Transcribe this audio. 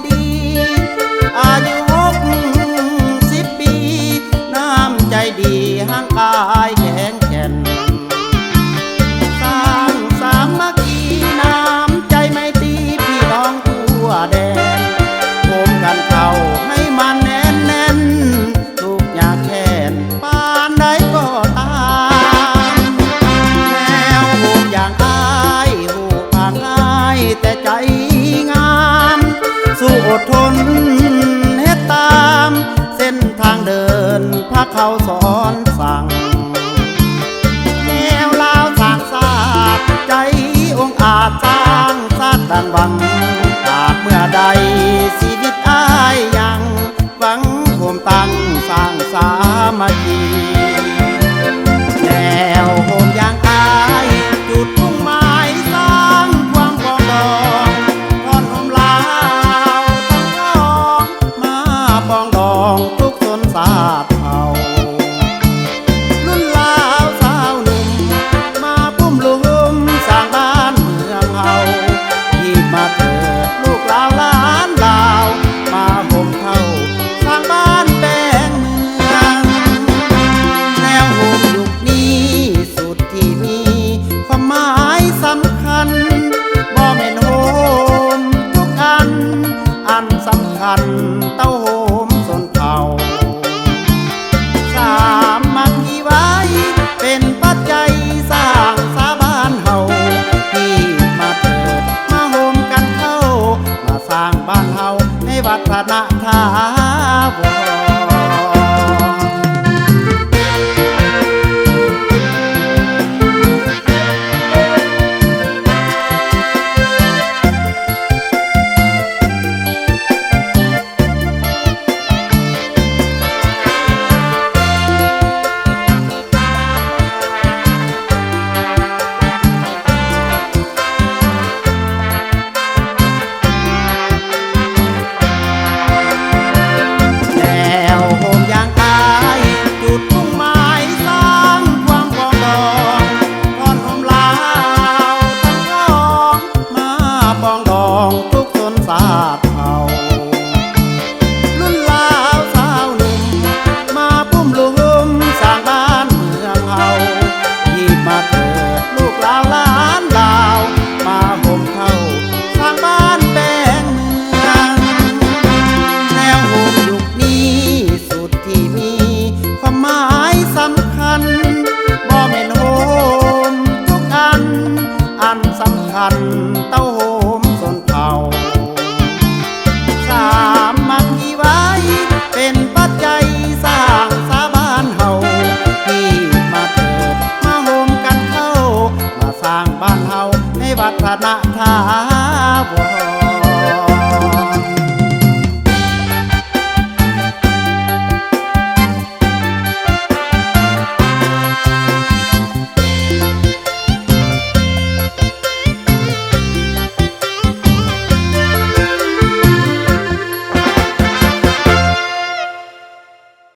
ดีอายุ60 ปีน้ำใจดีห่างกายแข็งแกร่งสร้างสามัคคีน้ำใจไม่ตีพี่น้องทั่วแดนโฮมกันเข้าให้มันแน่นแน่นทุกอย่างแค้นปานใดก็ตามแนวโฮมอย่างอายโฮผ่านง่ายแต่ใจงามสู้อดทนเฮ็ดตามเส้นทางเดินพระเขาสอนสั่งแนวลาวสร้างศาสตร์ใจองค์อาจสร้างศาสตร์ดังหวังอาจเมื่อใดชีวิตอ้ายยังหวังโฮมตั้งสร้างสามัคคีแนวโฮมอย่างอายจุดมุ่งหมายสร้างความปรองดองทอนโฮมลาวทั้งน้องมาปรองดองทุกชนชาติเผ่ารุ่นลาวสาวหนุ่มมาพุ่มลุมสร้างบ้านเมืองเฮาที่มาเถิดลูกลาวล้านลาวมาห่มเข้าสร้างบ้านแปลงเมืองแนวโฮมยุคนี้สุดที่มีความหมายสำคัญบ่แม่นโฮมทุกอันสำคัญเต้าโฮมชนเผ่าสามัคคีไว้เป็นปัจจัยสร้างสาบานเฮาที่มาเถิดมาโฮมกันเข้ามาสร้างบ้านเฮาให้วัฒนธรรม